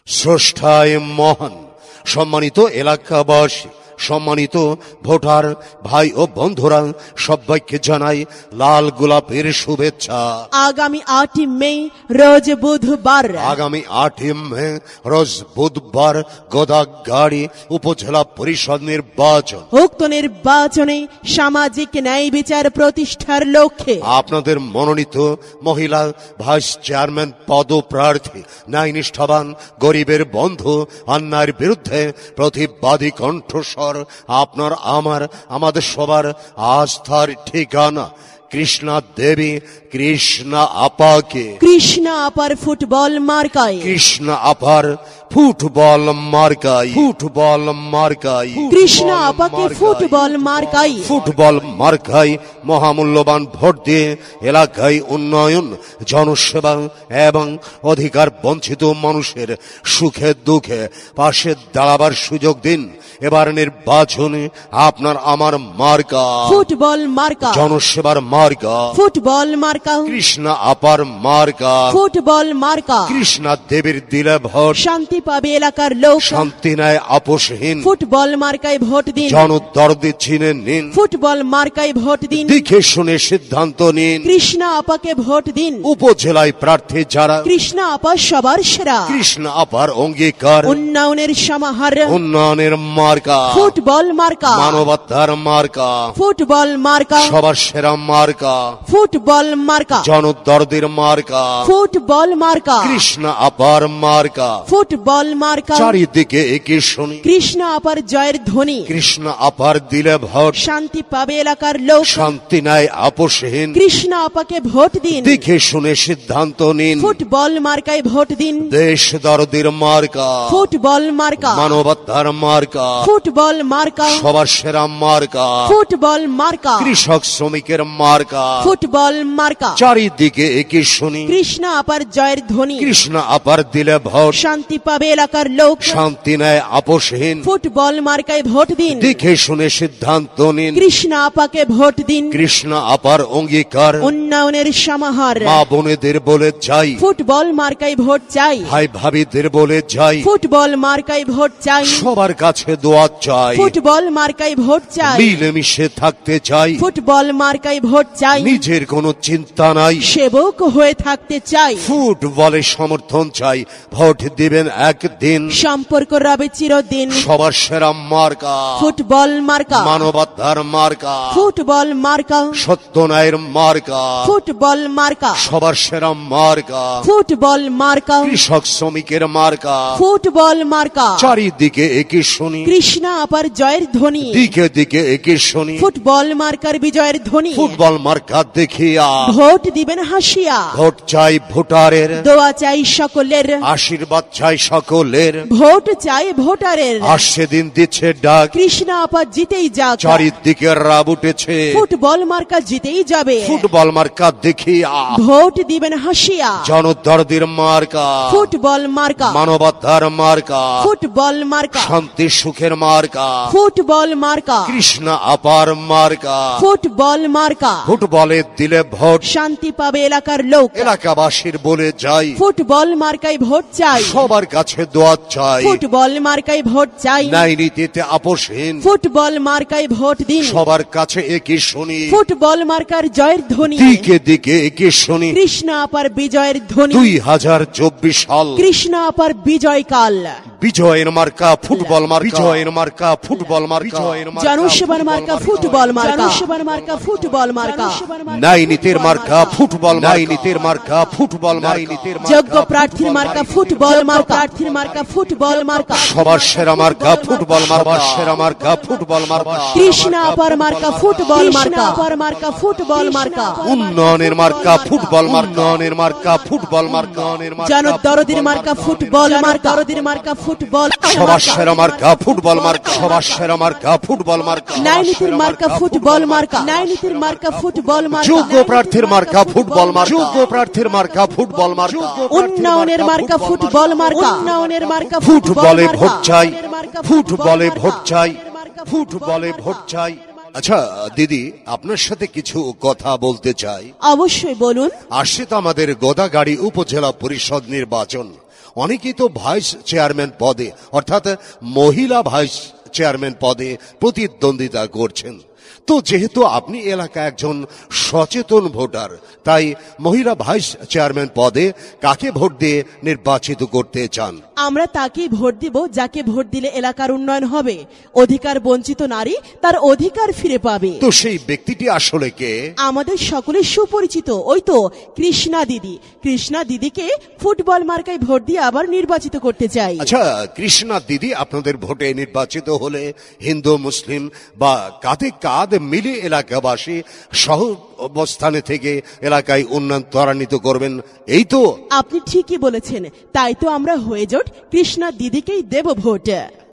স্রষ্টায় মহান। সম্মানিত এলাকাবাসী, সম্মানিত ভোটার ভাই ও বন্ধুরা, সবাইকে জানাই লাল গোলাপের শুভেচ্ছা। আগামী 8 মে রোজ বুধবার, আগামী 8 মে রোজ বুধবার গোদাগাড়ি উপজেলা পরিষদ নির্বাচন। উক্ত নির্বাচনে সামাজিক ন্যায় বিচার প্রতিষ্ঠার লক্ষ্যে আপনাদের মনোনীত মহিলা ভাইস চেয়ারম্যান পদপ্রার্থী, ন্যায়নিষ্ঠাবান, গরিবের বন্ধু, অন্যায়ের বিরুদ্ধে প্রতিবাদী কণ্ঠস্বর, আপনার আমাদের সবার আস্থার ঠিকানা কৃষ্ণা দেবী, কৃষ্ণা আপাকে, কৃষ্ণা আপার ফুটবল মার্কায়, কৃষ্ণা আপার ফুটবল মার্কাই, ফুটবল মার্কাই, কৃষ্ণা আপাকে ফুটবল মার্কায়, ফুটবল মার্কাই মহামূল্যবান ভোট দিয়ে এলাকায় উন্নয়ন, জনসেবা এবং অধিকার বঞ্চিত মানুষের সুখে দুঃখে পাশে দাঁড়াবার সুযোগ দিন। এবার নির্বাচনে আপনার আমার মার্কা ফুটবল মার্কা, জনসেবার মার্কা ফুটবল মার্কা, কৃষ্ণা আপার মার্কা ফুটবল মার্কা। কৃষ্ণা দেবীর দিলে ভোট, শান্তি পাবে এলাকার লোক, শান্তি নেয় আপোষহীন। ফুটবল মার্কায় ভোট দিন, জনদরদি চিনে নিন, ফুটবল মার্কায় ভোট দিন, দেখে শুনে সিদ্ধান্ত নিন। কৃষ্ণা আপাকে ভোট দিন। উপজেলায় প্রার্থী যারা, কৃষ্ণা আপা সবার সেরা, কৃষ্ণা আপার অঙ্গীকার, উন্নয়নের সমাহার, উন্নয়নের মার্কা, ফুটবল মার্কা, মানবতার মার্কা, ফুটবল মার্কা, সবার সেরা মার্কা, ফুটবল মার্কা, জনদরদির মার্কা, ফুটবল মার্কা, কৃষ্ণা আপার মার্কা। ফুটবল মার্কা। চারিদিকে একে শুনি, কৃষ্ণা আপার জয়ের ধ্বনি, কৃষ্ণা আপার দিলে ভোট, শান্তি পাবে এলাকার লোক, শান্তি নেয় আপোষহীন। কৃষ্ণা আপাকে ভোট দিন, দেখে শুনে সিদ্ধান্ত নিন। ফুটবল মার্কায় ভোট দিন, দেশ দরদির মার্কা, ফুটবল মার্কা, মানবতার মার্কা, ফুটবল মার্কা, সবার সেরা মার্কা, ফুটবল মার্কা, কৃষক শ্রমিকের মার্কা। ফুটবল মার্কা। চারিদিকে একে শুনি, কৃষ্ণা আপার জয়ের ধ্বনি, কৃষ্ণা আপার দিলে ভোট, শান্তি পাবে এলাকার লোক, শান্তি নেয় আপোষহীন। ফুটবল মার্কায় ভোট দিন, দেখে শুনে সিদ্ধান্ত নিন। কৃষ্ণা আপাকে ভোট দিন, কৃষ্ণা আপার অঙ্গীকার, উন্নয়নের সমাহার, মা বোনেদের বলে যাই, ফুটবল মার্কায় ভোট চাই, ভাই ভাবিদের বলে যাই, ফুটবল মার্কায় ভোট চাই, সবার কাছে দোয়া চাই, ফুটবল মার্কায় ভোট চাই, মিলেমিশে থাকতে চাই, ফুটবল মার্কায় ভোট চাই, নিজের কোনো চিন্তা নাই, সেবক হয়ে থাকতে চাই, ফুটবলে সমর্থন চাই, ভোট দিবেন একদিন, সম্পর্ক রবে চিরদিন, সবার সেরা মার্কা, ফুটবল মার্কা, মানবতার মার্কা, ফুটবল মার্কা, সত্য ন্যায়ের মার্কা, ফুটবল মার্কা, সবার সেরা মার্কা, ফুটবল মার্কা, কৃষক শ্রমিকের মার্কা। ফুটবল মার্কা। চারিদিকে একে শুনি, কৃষ্ণা আপার জয়ের ধ্বনি, দিকে দিকে একে শুনি, ফুটবল মার্কার বিজয়ের ধ্বনি, ফুটবল মার্কা দেখিয়া ভোট দিবেন হাসিয়া, ভোট চাই ভোটারের, দোয়া চাই সকলের, আশীর্বাদ চাই সকলের, ভোট চাই ভোটারের, আর সেদিন দিচ্ছে ডাক, কৃষ্ণা আপা জিতেই যাক, চারিদিকে রাব উঠেছে, ফুটবল মার্কা জিতেই যাবে, ফুটবল মার্কা দেখিয়া ভোট দিবেন হাসিয়া, জনদরদির মার্কা, ফুটবল মার্কা, মানবতার মার্কা, ফুটবল মার্কা, শান্তি সুখের মার্কা, ফুটবল মার্কা, কৃষ্ণা আপার মার্কা। ফুটবল মার্কা, ফুটবলে দিলে ভোট, শান্তি পাবে এলাকার লোক, এলাকাবাসীর বলে যাই, ফুটবল মার্কায় ভোট চাই, সবার কাছে দোয়া চাই, ফুটবল মার্কায় ভোট চাই, ন্যায় নীতিতে আপোষহীন, ফুটবল মার্কায় ভোট দিন, সবার কাছে একে শুনি, ফুটবল মার্কার জয়ের ধ্বনি, দিকে দিকে একে শুনি। কৃষ্ণা আপার বিজয়ের ধ্বনি, 2024 সাল কৃষ্ণা আপার বিজয় কাল, বিজয়ের মার্কা ফুটবল মার্কা, বিজয়ের মার্কা ফুটবল মার্কা, জনসেবার মার্কা ফুটবল মার্কা, জনসেবার মার্কা ফুটবল মার্কা, ন্যায় নীতির মার্কা ফুটবল, ন্যায় নীতির মার্কা ফুটবল, ন্যায় নীতির যোগ্য প্রার্থীর মার্কা ফুটবল মার্কা, প্রার্থীর মার্কা ফুটবল মার্কা, সবার সেরা মার্কা ফুটবল মার্কা, সেরা মার্কা ফুটবল মার্কা, কৃষ্ণা আপার মার্কা ফুটবল মার্কা, আপার মার্কা ফুটবল মার্কা, উন্নয়নের মার্কা ফুটবল মার্কা, উন্নয়নের মার্কা ফুটবল মার্কা, জনদরদির মার্কা ফুটবল মার্কা, দরদির মার্কা ফুটবল, সবার সেরা মার্কা ফুটবল মার্কা, সবার সেরা মার্কা ফুটবল মার্কা, ন্যায়নীতির মার্কা ফুটবল মার্কা, ন্যায়নীতির মার্কা ফুটবল মার্কা, যোগ্য প্রার্থীর মার্কা ফুটবল মার্কা, যোগ্য প্রার্থীর মার্কা ফুটবল মার্কা, উন্নয়নের মার্কা ফুটবল মার্কা, উন্নয়নের মার্কা ফুটবলে ভোট চাই, ফুটবলে ভোট চাই, ফুটবলে ভোট চাই। আচ্ছা দিদি, আপনার সাথে কিছু কথা বলতে চাই। অবশ্যই বলুন। আসছে তো আমাদের গোদাগাড়ি উপজেলা পরিষদ নির্বাচন। অনেকেই তো ভাইস চেয়ারম্যান পদে অর্থাৎ মহিলা ভাইস চেয়ারম্যান পদে প্রতিদ্বন্দ্বিতা করছেন। তো যেহেতু আপনি এলাকা একজন সচেতন ভোটার, তাই মহিলা ভাইস চেয়ারম্যান পদে কাকে ভোট দিয়ে নির্বাচিত করতে চান? আমরা তাকেই ভোট দিব যাকে ভোট দিলে এলাকার উন্নয়ন হবে, অধিকার বঞ্চিত নারী তার অধিকার ফিরে পাবে। তো সেই ব্যক্তিটি আসলে কে? আমাদের সকলের সুপরিচিত ওই তো কৃষ্ণা দিদি। কৃষ্ণা দিদিকে ফুটবল মার্কায় ভোট দিয়ে আবার নির্বাচিত করতে চাই। আচ্ছা, কৃষ্ণা দিদি আপনাদের ভোটে নির্বাচিত হলে হিন্দু মুসলিম বা কাঁধে কাঁধ মিলে এলাকাবাসী সহ অবস্থানে থেকে এলাকায় উন্নয়ন ত্বরান্বিত করবেন, এই তো? আপনি ঠিকই বলেছেন, তাই তো আমরা হয়ে জোট কৃষ্ণা দিদিকেই দেব ভোট।